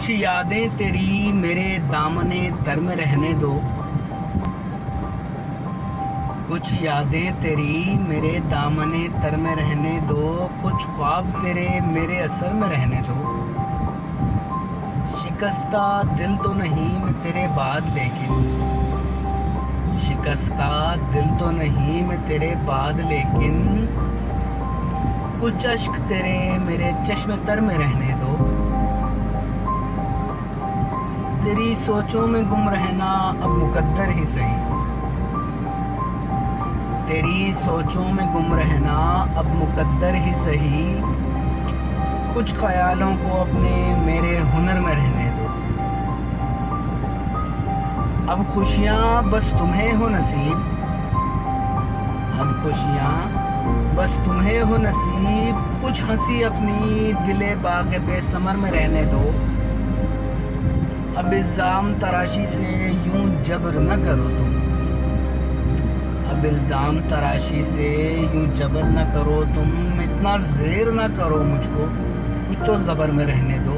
कुछ यादें तेरी मेरे दामने तर में रहने दो। कुछ यादें तेरी मेरे दामने तर में रहने दो। कुछ ख्वाब तेरे मेरे असर में रहने दो। शिकस्ता दिल तो नहीं मैं तेरे बाद, लेकिन शिकस्ता दिल तो नहीं मैं तेरे बाद, लेकिन कुछ अश्क तेरे मेरे चश्मे तर में रहने दो। तेरी सोचों में गुम रहना अब मुकद्दर ही सही। तेरी सोचों में गुम रहना अब मुकद्दर ही सही। कुछ ख्यालों को अपने मेरे हुनर में रहने दो। अब खुशियाँ बस तुम्हें हो नसीब। अब खुशियाँ बस तुम्हें हो नसीब। कुछ हंसी अपनी दिले बाग़ बेसमर में रहने दो। अब इल्ज़ाम तराशी से यूं जबर न करो तुम। अब इल्ज़ाम तराशी से यूं जबर न करो तुम। इतना ज़ेर न करो मुझको, कुछ तो ज़बर में रहने दो।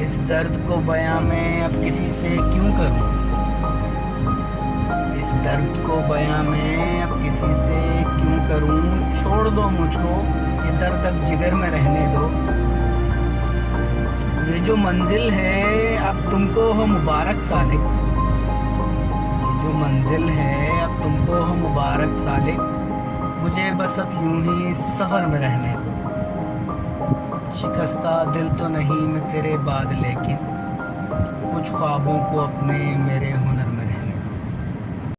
इस दर्द को बयां मैं अब किसी से क्यों करूं। इस दर्द को बयां मैं अब किसी से क्यों करूं। छोड़ दो मुझको, ये दर्द अब जिगर में रहने दो। ये जो मंजिल है अब तुमको हो मुबारक सालिक। ये जो मंजिल है अब तुमको हो मुबारक सालिक। मुझे बस अब यूं ही सफ़र में रहने दो। शिकस्ता दिल तो नहीं मैं तेरे बाद, लेकिन कुछ ख्वाबों को अपने मेरे हुनर में